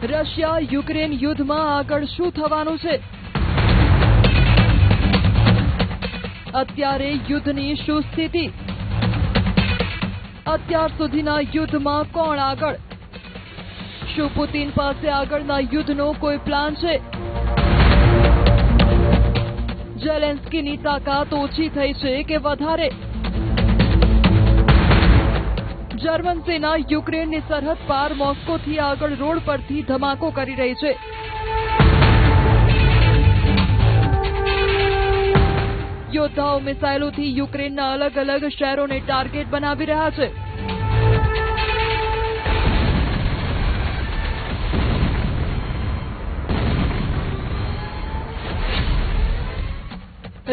Russia Ukraine યુદ્ધમાં આગળ શું થવાનું છે? અત્યારે યુદ્ધની શું સ્થિતિ? અત્યાર સુધીના યુદ્ધમાં કોણ આગળ? શું પુતિન પાસે આગળના યુદ્ધનો કોઈ પ્લાન છે? ઝેલેન્સ્કીની તાકાત ઓછી થઈ છે કે વધારે? જર્મન સેના યુક્રેનની સરહદ પાર મોસ્કોથી આગળ રોડ પરથી ધમાકો કરી રહી છે. યોદ્ધાઓ મિસાઇલોથી યુક્રેનના અલગ અલગ શહેરોને ટાર્ગેટ બનાવી રહ્યા છે.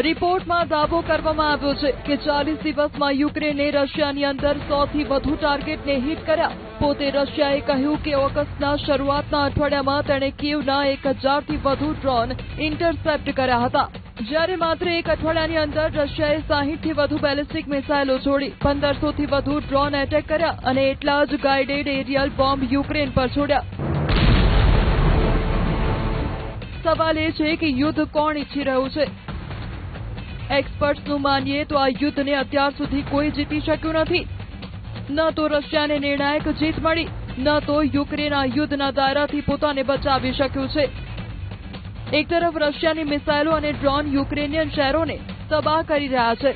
રિપોર્ટમાં દાવો કરવામાં આવ્યો છે કે 40 દિવસમાં યુક્રેને રશિયાની અંદર 100થી વધુ ટાર્ગેટને હિટ કર્યા. પોતે રશિયાએ કહ્યું કે ઓગસ્ટના શરૂઆતના અઠવાડિયામાં તેણે કીવના 1000થી વધુ ડ્રોન ઇન્ટરસેપ્ટ કર્યા હતા. જ્યારે માત્ર એક અઠવાડિયાની અંદર રશિયાએ 60થી વધુ બેલિસ્ટિક મિસાઇલો છોડી, 1500થી વધુ ડ્રોન એટેક કર્યા અને એટલા જ ગાઇડેડ એરિયલ બોમ્બ યુક્રેન પર છોડ્યા. સવાલ એ છે કે યુદ્ધ કોણ ઈચ્છી રહ્યું છે? એક્સપર્ટ્સનું માનીએ તો આ યુદ્ધને અત્યાર સુધી કોઈ જીતી શક્યું નથી. ન તો રશિયાને નિર્ણાયક જીત મળી, ન તો યુક્રેન આ યુદ્ધના દાયરાથી પોતાને બચાવી શક્યું છે. એક તરફ રશિયાની મિસાઇલો અને ડ્રોન યુક્રેનિયન શહેરોને તબાહ કરી રહ્યા છે.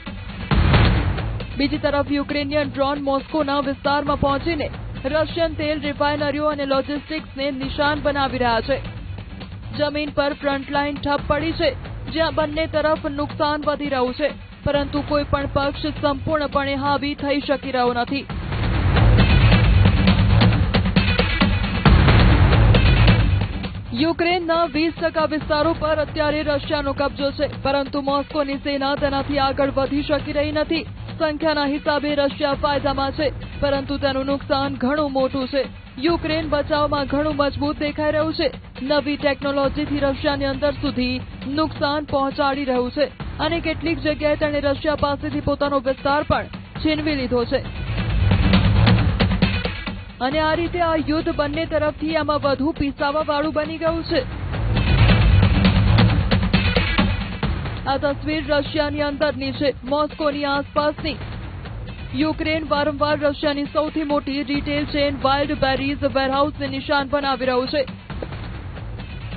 બીજી તરફ યુક્રેનિયન ડ્રોન મોસ્કોના વિસ્તારમાં પહોંચીને રશિયન તેલ રિફાઇનરીઓ અને લોજિસ્ટિક્સને નિશાન બનાવી રહ્યા છે. જમીન પર ફ્રન્ટલાઇન ઠપ પડી છે, જ્યાં બંને તરફ નુકસાન વધી રહ્યું છે, પરંતુ કોઈ પણ પક્ષ સંપૂર્ણપણે હાવી થઈ શકી રહ્યો નથી. યુક્રેનના 20% વિસ્તારો પર અત્યારે રશિયાનો કબજો છે, પરંતુ મોસ્કોની સેના તેનાથી આગળ વધી શકી રહી નથી. સંખ્યાના હિસાબે રશિયા ફાયદામાં છે, પરંતુ તેનું નુકસાન ઘણું મોટું છે. યુક્રેન બચાવમાં ઘણું મજબૂત દેખાઈ રહ્યું છે. નવી ટેકનોલોજીથી રશિયાની અંદર સુધી નુકસાન પહોંચાડી રહ્યું છે અને કેટલીક જગ્યાએ તેણે રશિયા પાસેથી પોતાનો વિસ્તાર પણ છીનવી લીધો છે. અને આ રીતે આ યુદ્ધ બંને તરફથી આમાં વધુ પીસાવાવાળું બની ગયું છે. આ તસવીર રશિયાની અંદરની છે, મોસ્કોની આસપાસની. યુક્રેન વારંવાર રશિયાની સૌથી મોટી રિટેલ ચેન વાઇલ્ડ બેરીઝ વેરહાઉસને નિશાન બનાવી રહ્યું છે.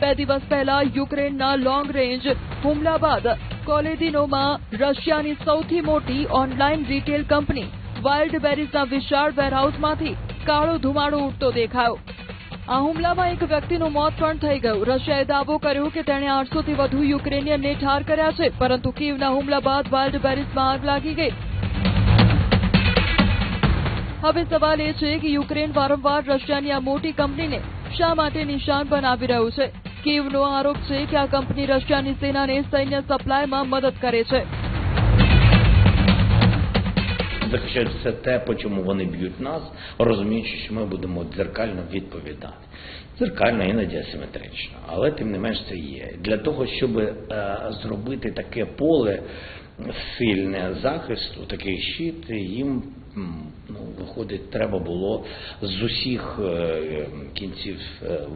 2 દિવસ પહેલા યુક્રેનના લોંગ રેન્જ હુમલા બાદ કોલેદિનોમાં રશિયાની સૌથી મોટી ઓનલાઈન રિટેલ કંપની વાઇલ્ડ બેરીઝના વિશાળ વેરહાઉસમાંથી કાળો ધુમાડો ઉડતો દેખાયો. આ હુમલામાં એક વ્યક્તિનું મોત પણ થઈ ગયું. રશિયાએ દાવો કર્યો કે તેણે 800થી વધુ યુક્રેનિયનને ઠાર કર્યા છે, પરંતુ કીવના હુમલા બાદ વાઇલ્ડ બેરીઝમાં આગ લાગી ગઈ. હવે સવાલ એ છે કે યુક્રેન વારંવાર રશિયાની આ મોટી કંપનીને શા માટે નિશાન બનાવી રહ્યું છે? કીવનો આરોપ છે કે આ કંપની રશિયાની સેનાને સૈન્ય સપ્લાયમાં મદદ કરે છે. захищають все те, по чому вони б'ють нас, розуміючи, що ми будемо дзеркально відповідати. Дзеркально, іноді асиметрично, але тим не менш це є. Для того, щоб зробити таке поле сильне захисту, такий щит, їм, виходить, треба було з усіх кінців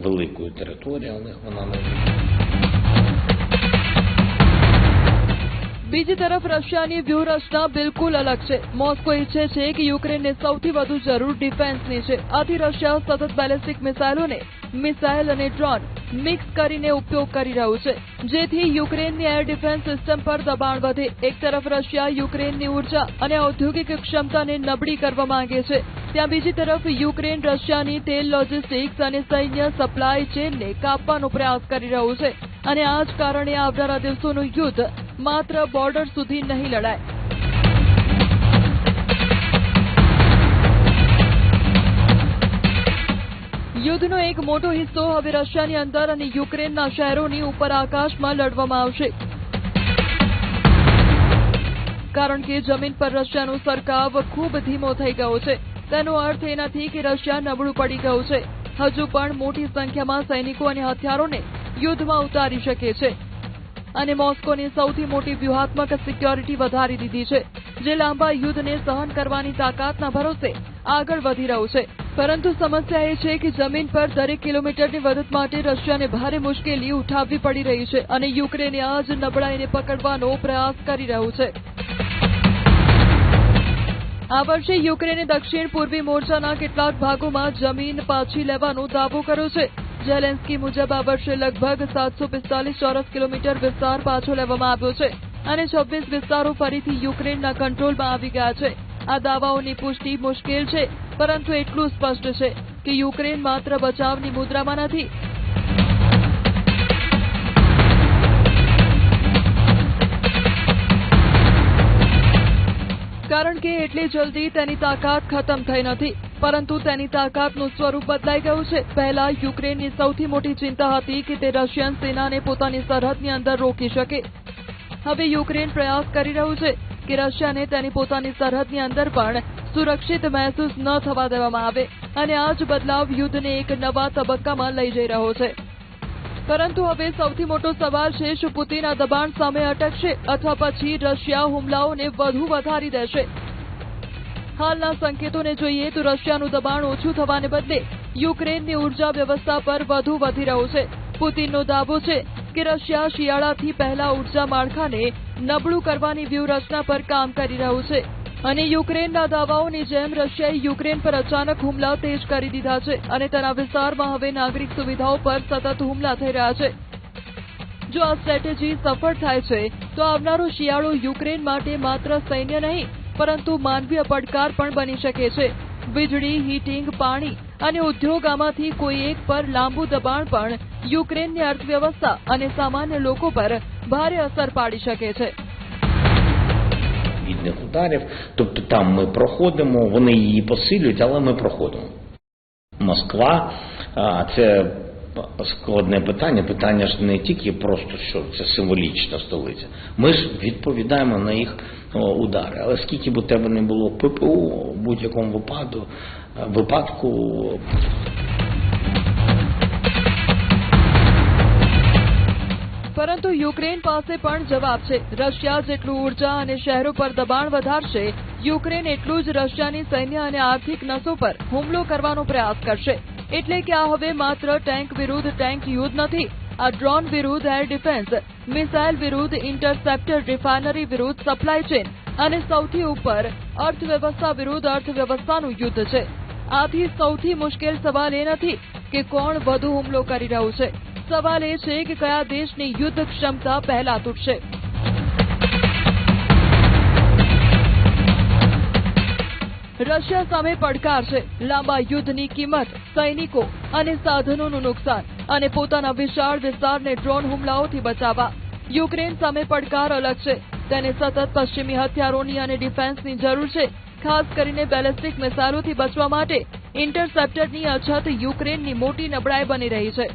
великої території, у них вона не... બીજી તરફ રશિયાની વ્યૂહરચના બિલકુલ અલગ છે. મોસ્કો ઈચ્છે છે કે યુક્રેનને સૌથી વધુ જરૂર ડિફેન્સની છે. આથી રશિયા સતત બેલિસ્ટિક મિસાઇલ અને ડ્રોન મિક્સ કરીને ઉપયોગ કરી રહ્યું છે, જેથી યુક્રેનની એર ડિફેન્સ સિસ્ટમ પર દબાણ વધે. એક તરફ રશિયા યુક્રેનની ઉર્જા અને ઔદ્યોગિક ક્ષમતાને નબળી કરવા માંગે છે, ત્યાં બીજી તરફ યુક્રેન રશિયાની તેલ લોજિસ્ટિક્સ અને સૈન્ય સપ્લાય ચેનને કાપવાનો પ્રયાસ કરી રહ્યું છે. અને આ જ કારણે આવનારા દિવસોનું યુદ્ધ માત્ર બોર્ડર સુધી નહીં લડાય. યુદ્ધનો એક મોટો હિસ્સો હવે રશિયાની અંદર અને યુક્રેનના શહેરોની ઉપર આકાશમાં લડવામાં આવશે, કારણ કે જમીન પર રશિયાનો સરકાવ ખૂબ ધીમો થઈ ગયો છે. તેનો અર્થ એ નથી કે રશિયા નબળું પડી ગયું છે. હજુ પણ મોટી સંખ્યામાં સૈનિકો અને હથિયારોને યુદ્ધમાં ઉતારી શકે છે. અને મોસ્કોની સૌથી મોટી વ્યૂહાત્મક સિક્યોરિટી વધારી દીધી છે, જે લાંબા યુદ્ધને સહન કરવાની તાકાતના ભરોસે આગળ વધી રહ્યું છે. પરંતુ સમસ્યા એ છે કે જમીન પર દરેક કિલોમીટરની મદદ માટે રશિયાને ભારે મુશ્કેલી ઉઠાવવી પડી રહી છે અને યુક્રેન આ જ નબળાઈને પકડવાનો પ્રયાસ કરી રહ્યું છે. આ વર્ષે યુક્રેને દક્ષિણ પૂર્વી મોરચાના કેટલાક ભાગોમાં જમીન પાછી લેવાનો દાવો કર્યો છે. ઝેલેન્સ્કી મુજબ આ વર્ષે લગભગ 745 ચોરસ કિલોમીટર વિસ્તાર પાછો લેવામાં આવ્યો છે અને 26 વિસ્તારો ફરીથી યુક્રેનના કંટ્રોલમાં આવી ગયા છે. આ દાવાઓની પુષ્ટિ મુશ્કેલ છે, પરંતુ એટલું સ્પષ્ટ છે કે યુક્રેન માત્ર બચાવની મુદ્રામાં નથી. કારણ કે એટલી જલ્દી તેની તાકાત ખતમ થઈ નથી, પરંતુ તેની તાકાતનું સ્વરૂપ બદલાઈ ગયું છે. પહેલા યુક્રેનની સૌથી મોટી ચિંતા હતી કે તે રશિયન સેનાને પોતાની સરહદની અંદર રોકી શકે. હવે યુક્રેન પ્રયાસ કરી રહ્યું છે કે રશિયાને તેની પોતાની સરહદની અંદર પણ સુરક્ષિત મહેસૂસ ન થવા દેવામાં આવે અને આ જ બદલાવ યુદ્ધને એક નવા તબક્કામાં લઈ જઈ રહ્યો છે. પરંતુ હવે સૌથી મોટો સવાલ છે, શું પુતિન આ દબાણ સામે અટકશે અથવા પછી રશિયા હુમલાઓને વધુ વધારી દેશે? હાલના સંકેતોને જોઈએ તો રશિયાનું દબાણ ઓછું થવાને બદલે યુક્રેનની ઉર્જા વ્યવસ્થા પર વધુ વધી રહ્યું છે. પુતિનનો દાવો છે કે રશિયા શિયાળાથી પહેલા ઉર્જા માળખાને નબળું કરવાની વ્યૂહરચના પર કામ કરી રહ્યું છે અને યુક્રેનના દાવાઓની જેમ રશિયાએ યુક્રેન પર અચાનક હુમલા તેજ કરી દીધા છે અને તેના વિસ્તારમાં હવે નાગરિક સુવિધાઓ પર સતત હુમલા થઈ રહ્યા છે. જો આ સ્ટ્રેટેજી સફળ થાય છે તો આવનારો શિયાળો યુક્રેન માટે માત્ર સૈન્ય નહીં પરંતુ માનવીય પડકાર પણ બની શકે છે. વીજળી, હીટિંગ, પાણી અને ઉદ્યોગ આમાંથી કોઈ એક પર લાંબુ દબાણ પણ યુક્રેનની અર્થવ્યવસ્થા અને સામાન્ય લોકો પર ભારે અસર પાડી શકે છે. Ударів, тобто там ми проходимо, вони її посилюють, але ми проходимо. Москва – це складне питання, питання ж не тільки просто, що це символічна столиця. Ми ж відповідаємо на їх удари, але скільки б у тебе не було ППО, в будь-якому випадку પરંતુ યુક્રેન પાસે પણ જવાબ છે. રશિયા જેટલું ઉર્જા અને શહેરો પર દબાણ વધારશે, યુક્રેન એટલું જ રશિયાની સૈન્ય અને આર્થિક નસો પર હુમલો કરવાનો પ્રયાસ કરશે. એટલે કે આ હવે માત્ર ટેન્ક વિરુદ્ધ ટેન્ક યુદ્ધ નથી, આ ડ્રોન વિરુદ્ધ એર ડિફેન્સ, મિસાઇલ વિરુદ્ધ ઇન્ટરસેપ્ટર, રિફાઇનરી વિરુદ્ધ સપ્લાય ચેન અને સૌથી ઉપર અર્થવ્યવસ્થા વિરુદ્ધ અર્થવ્યવસ્થાનું યુદ્ધ છે. આથી સૌથી મુશ્કેલ સવાલ એ નથી કે કોણ વધુ હુમલો કરી રહ્યું છે, સવાલ એ છે કે કયા દેશની યુદ્ધ ક્ષમતા પહેલા તૂટશે. રશિયા સામે પડકાર છે, લાંબા યુદ્ધની કિંમત, સૈનિકો અને સાધનોનું નુકસાન અને પોતાના વિશાળ વિસ્તારને ડ્રોન હુમલાઓથી બચાવવા. યુક્રેન સામે પડકાર અલગ છે, તેને સતત પશ્ચિમી હથિયારોની અને ડિફેન્સની જરૂર છે. ખાસ કરીને બેલિસ્ટિક મિસાઇલોથી બચવા માટે ઇન્ટરસેપ્ટરની અછત યુક્રેનની મોટી નબળાઈ બની રહી છે.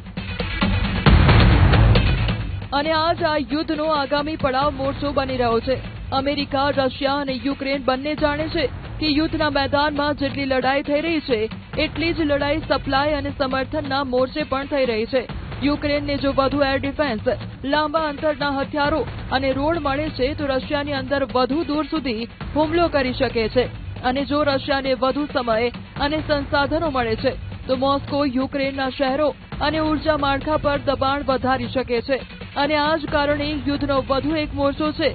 અને આ જ આ યુદ્ધનો આગામી પડાવ મોરચો બની રહ્યો છે. અમેરિકા, રશિયા અને યુક્રેન બંને જાણે છે કે યુદ્ધના મેદાનમાં જેટલી લડાઈ થઈ રહી છે એટલી જ લડાઈ સપ્લાય અને સમર્થનના મોરચે પણ થઈ રહી છે. યુક્રેનને જો વધુ એર ડિફેન્સ, લાંબા અંતરના હથિયારો અને રોડ મળે છે તો રશિયાની અંદર વધુ દૂર સુધી હુમલો કરી શકે છે અને જો રશિયાને વધુ સમય અને સંસાધનો મળે છે તો મોસ્કો યુક્રેનના શહેરો અને ઉર્જા માળખા પર દબાણ વધારી શકે છે. અને આ જ કારણે યુદ્ધનો વધુ એક મોરચો છે,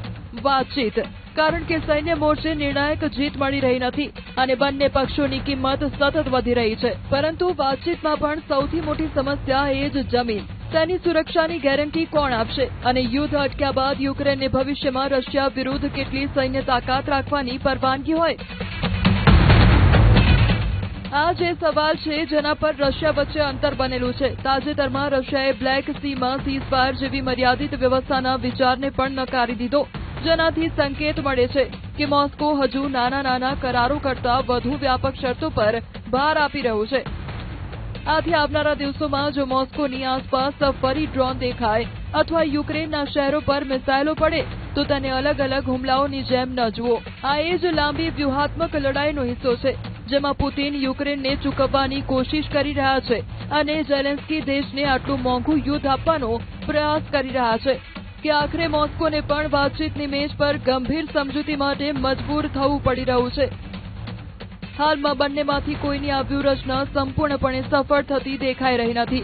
વાતચીત. કારણ કે સૈન્ય મોરચે નિર્ણાયક જીત મળી રહી નથી અને બંને પક્ષોની કિંમત સતત વધી રહી છે. પરંતુ વાતચીતમાં પણ સૌથી મોટી સમસ્યા એ જ જમીન. તેની સુરક્ષાની ગેરંટી કોણ આપશે અને યુદ્ધ અટક્યા બાદ યુક્રેનને ભવિષ્યમાં રશિયા વિરુદ્ધ કેટલી સૈન્ય તાકાત રાખવાની પરવાનગી હોય? આ જે સવાલ છે જેના પર રશિયા વચ્ચે અંતર બનેલું છે. તાજેતરમાં રશિયાએ બ્લેક સીમાં સીઝફાયર જેવી મર્યાદિત વ્યવસ્થાના વિચારને પણ નકારી દીધો, જેનાથી સંકેત મળે છે કે મોસ્કો હજુ નાના નાના કરારો કરતા વધુ વ્યાપક શરતો પર ભાર આપી રહ્યું છે. આથી આવનારા દિવસોમાં જો મોસ્કોની આસપાસ ફરી ડ્રોન દેખાય અથવા યુક્રેનના શહેરો પર મિસાઇલો પડે તો તેને અલગ અલગ હુમલાઓની જેમ ન જુઓ. આ એ જ લાંબી વ્યૂહાત્મક લડાઈનો હિસ્સો છે જેમાં પુતિન યુક્રેનને ચૂકવવાની કોશિશ કરી રહ્યા છે અને ઝેલેન્સ્કી દેશને આટલું મોંઘું યુદ્ધ આપવાનો પ્રયાસ કરી રહ્યા છે કે આખરે મોસ્કોને પણ વાતચીતની મેજ પર ગંભીર સમજૂતી માટે મજબૂર થવું પડી રહ્યું છે. હાલમાં બંનેમાંથી કોઈની આ વ્યૂહરચના સંપૂર્ણપણે સફળ થતી દેખાઈ રહી નથી।